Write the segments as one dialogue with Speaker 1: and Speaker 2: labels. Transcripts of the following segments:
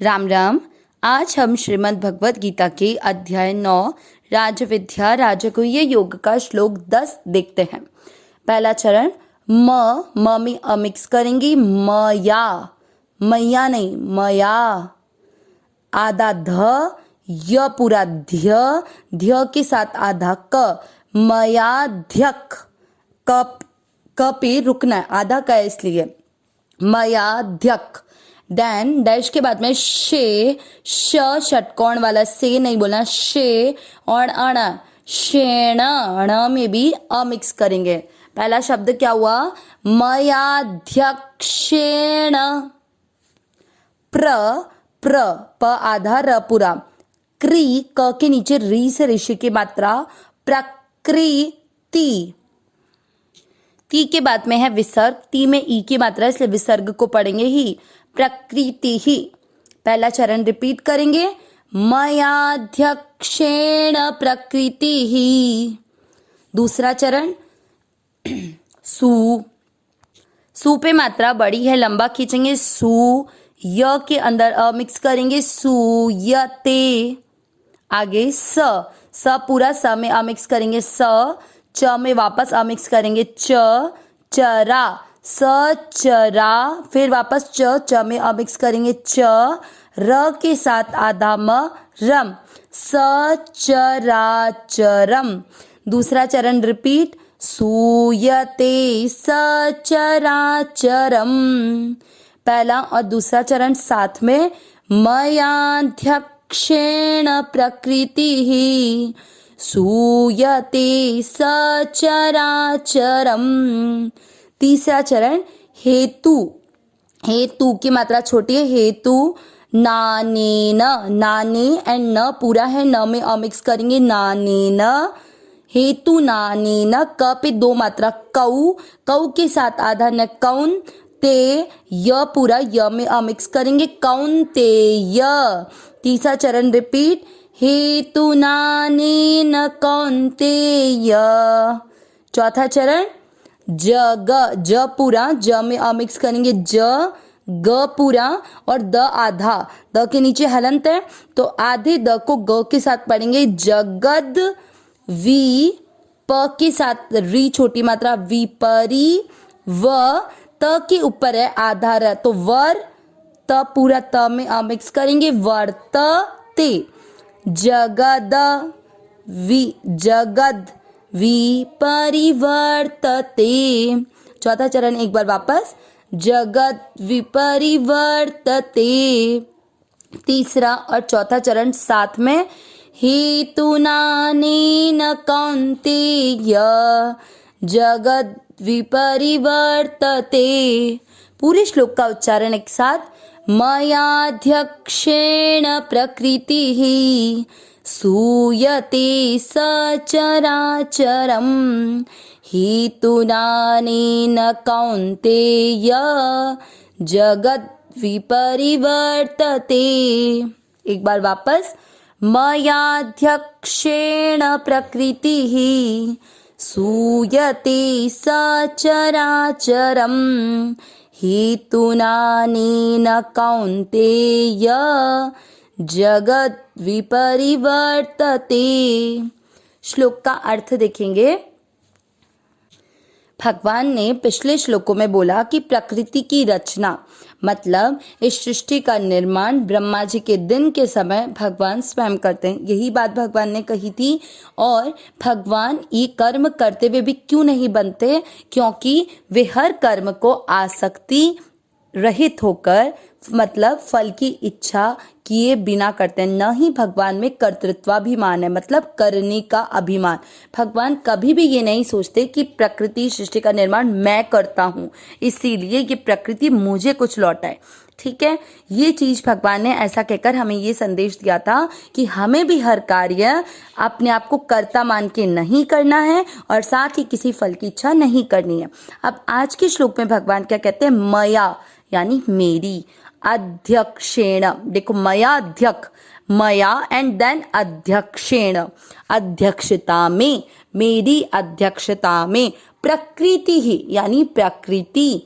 Speaker 1: राम राम। आज हम श्रीमद् भगवत गीता के अध्याय 9 राजविद्या राजगुह्य योग का श्लोक 10 देखते हैं। पहला चरण म में अ मिक्स करेंगे, मया, मैया नहीं मया। आधा ध, य पूरा ध्य के साथ आधा क, मयाध्यक। क पे रुकना है, आधा का है इसलिए मयाध्यक। देन डैश के बाद में शे, षटकोण वाला से नहीं बोलना, शे और अण, शेण, अण में भी अ मिक्स करेंगे। पहला शब्द क्या हुआ, मयाध्यक्षेण। प्र प आधा र पूरा, क्री क के नीचे री से ऋषि की मात्रा, प्रकृति। ती के बाद में है विसर्ग, ती में ई की मात्रा इसलिए विसर्ग को पढ़ेंगे ही, प्रकृति ही। पहला चरण रिपीट करेंगे, मयाध्यक्षेण प्रकृति ही। दूसरा चरण सु पे मात्रा बड़ी है, लंबा खींचेंगे, सु। य के अंदर अ मिक्स करेंगे, सूयते। आगे स पूरा स में अ मिक्स करेंगे, स। च में वापस अ मिक्स करेंगे, चरा, स चरा। फिर वापस च में अ मिक्स करेंगे, च। र के साथ आधा म, रम, स चराचरम। दूसरा चरण रिपीट, सूयते स चराचरम। पहला और दूसरा चरण साथ में, मयाध्यक्षेण प्रकृति ही सूयते सचराचरम। तीसरा चरण हेतु की मात्रा छोटी है, हेतु। नानेन, नाने एंड न पूरा है, न में अ मिक्स करेंगे, नानेन, हेतु नानेन। क पे दो मात्रा, कऊ के साथ आधा न, कौन ते। य पूरा, य में अ मिक्स करेंगे, कौन्तेय। तीसरा चरण रिपीट, हेतु नानेन कौन्तेय। चौथा चरण ज पूरा, ज में अ मिक्स करेंगे, ग पूरा और द आधा, द के नीचे हलंत है तो आधे द को ग के साथ पढ़ेंगे, जगद। वी प के साथ री छोटी मात्रा, विपरी। व त के ऊपर है आधा र तो वर, त पूरा त में अ मिक्स करेंगे, वर्तते। जगद विपरिवर्तते। चौथा चरण एक बार वापस, जगद विपरिवर्तते। तीसरा और चौथा चरण साथ में, हेतुनानेन कौन्तेय जगद विपरिवर्तते। पूरे श्लोक का उच्चारण एक साथ, मयाध्यक्षेण प्रकृति ही सूयते सचराचरम हेतुनानेन कौन्तेय जगद विपरिवर्तते। एक बार वापस, मयाध्यक्षेण प्रकृति ही सूयते सचराचरम हेतुनानेन कौन्तेय जगद विपरिवर्तते। श्लोक का अर्थ देखेंगे। भगवान ने पिछले श्लोकों में बोला कि प्रकृति की रचना मतलब इस सृष्टि का निर्माण ब्रह्मा जी के दिन के समय भगवान स्वयं करते हैं, यही बात भगवान ने कही थी। और भगवान ये कर्म करते हुए भी क्यों नहीं बनते, क्योंकि वे हर कर्म को आसक्ति रहित होकर मतलब फल की इच्छा किए बिना करते हैं। न ही भगवान में कर्तृत्वाभिमान है, मतलब करने का अभिमान। भगवान कभी भी ये नहीं सोचते कि प्रकृति सृष्टि का निर्माण मैं करता हूँ इसीलिए ये प्रकृति मुझे कुछ लौटाए। ठीक है, ये चीज भगवान ने ऐसा कहकर हमें ये संदेश दिया था कि हमें भी हर कार्य अपने आप को कर्ता मान के नहीं करना है और साथ ही किसी फल की इच्छा नहीं करनी है। अब आज के श्लोक में भगवान क्या कहते हैं, मया यानी मेरी, अध्यक्षेण। देखो मया एंड देन अध्यक्षेण, अध्यक्षता में, मेरी अध्यक्षता में। प्रकृति ही यानी प्रकृति,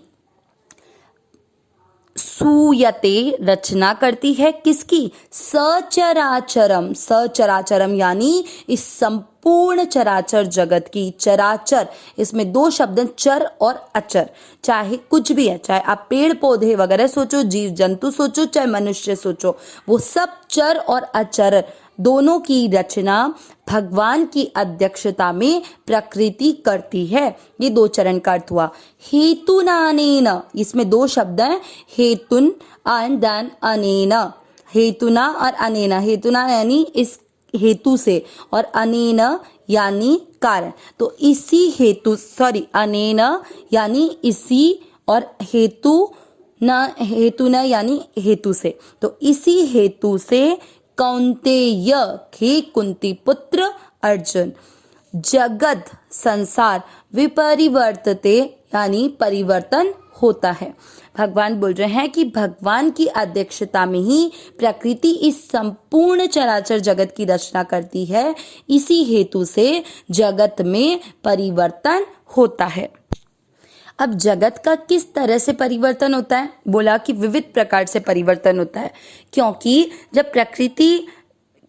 Speaker 1: सूयते रचना करती है किसकी? सचराचरम। सचराचरम यानी इस संपूर्ण चराचर जगत की। चराचर, इसमें दो शब्द हैं, चर और अचर। चाहे कुछ भी है, चाहे आप पेड़ पौधे वगैरह सोचो, जीव जंतु सोचो, चाहे मनुष्य सोचो, वो सब चर और अचर दोनों की रचना भगवान की अध्यक्षता में प्रकृति करती है। ये दो चरण का अर्थ हुआ। हेतुना अनेन, इसमें दो शब्द हैं, हेतुन एंड देन अनेन। हेतुना और अनेन, हेतुना यानी इस हेतु से, और अनेन यानी कारण। तो इसी हेतु, अनेन यानी इसी, और हेतु न यानी हेतु से। तो इसी हेतु से कौन्तेय, हे कुंती पुत्र अर्जुन, जगत संसार विपरिवर्तते यानी परिवर्तन होता है। भगवान बोल रहे हैं कि भगवान की अध्यक्षता में ही प्रकृति इस संपूर्ण चराचर जगत की रचना करती है। इसी हेतु से जगत में परिवर्तन होता है। अब जगत का किस तरह से परिवर्तन होता है? बोला कि विविध प्रकार से परिवर्तन होता है, क्योंकि जब प्रकृति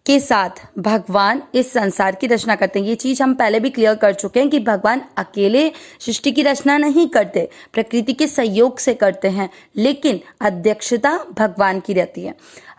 Speaker 1: के साथ भगवान इस संसार की रचना करते हैं। ये चीज हम पहले भी क्लियर कर चुके हैं कि भगवान अकेले सृष्टि की रचना नहीं करते, प्रकृति के सहयोग से करते हैं, लेकिन अध्यक्षता भगवान की रहती है।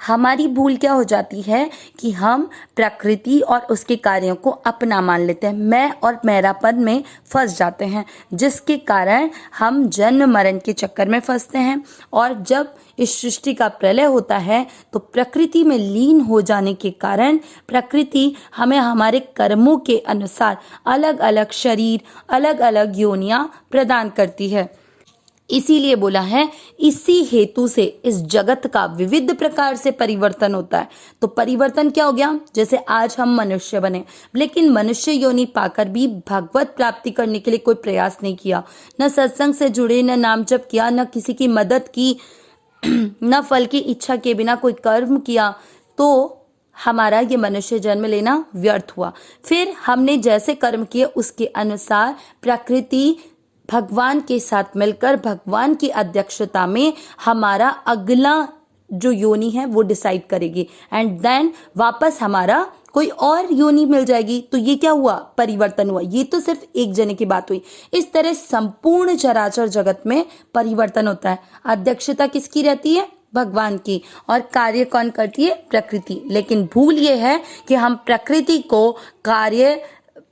Speaker 1: हमारी भूल क्या हो जाती है कि हम प्रकृति और उसके कार्यों को अपना मान लेते हैं, मैं और मेरापन में फंस जाते हैं, जिसके कारण हम जन्म मरण के चक्कर में फंसते हैं। और जब इस सृष्टि का प्रलय होता है तो प्रकृति में लीन हो जाने के कारण प्रकृति हमें हमारे कर्मों के अनुसार अलग अलग शरीर, अलग अलग योनियां प्रदान करती है। इसीलिए बोला है इसी हेतु से इस जगत का विविध प्रकार से परिवर्तन होता है। तो परिवर्तन क्या हो गया? जैसे आज हम मनुष्य बने, लेकिन मनुष्य योनि पाकर भी भगवत प्राप्ति करने के लिए कोई प्रयास नहीं किया, न सत्संग से जुड़े, न नाम जप किया, न किसी की मदद की, न फल की इच्छा के बिना कोई कर्म किया, तो हमारा ये मनुष्य जन्म लेना व्यर्थ हुआ। फिर हमने जैसे कर्म किए उसके अनुसार प्रकृति भगवान के साथ मिलकर भगवान की अध्यक्षता में हमारा अगला जो योनि है वो डिसाइड करेगी, एंड देन वापस हमारा कोई और योनि मिल जाएगी। तो ये क्या हुआ? परिवर्तन हुआ। ये तो सिर्फ एक जने की बात हुई। इस तरह संपूर्ण चराचर जगत में परिवर्तन होता है। अध्यक्षता किसकी रहती है? भगवान की। और कार्य कौन करती है? प्रकृति। लेकिन भूल ये है कि हम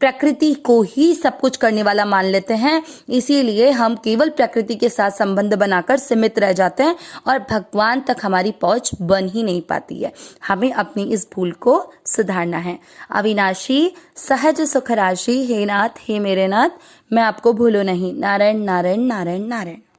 Speaker 1: प्रकृति को ही सब कुछ करने वाला मान लेते हैं। इसीलिए हम केवल प्रकृति के साथ संबंध बनाकर सीमित रह जाते हैं और भगवान तक हमारी पहुंच बन ही नहीं पाती है। हमें अपनी इस भूल को सुधारना है। अविनाशी सहज सुख राशि, हे नाथ हे मेरे नाथ, मैं आपको भूलूं नहीं। नारायण नारायण नारायण नारायण।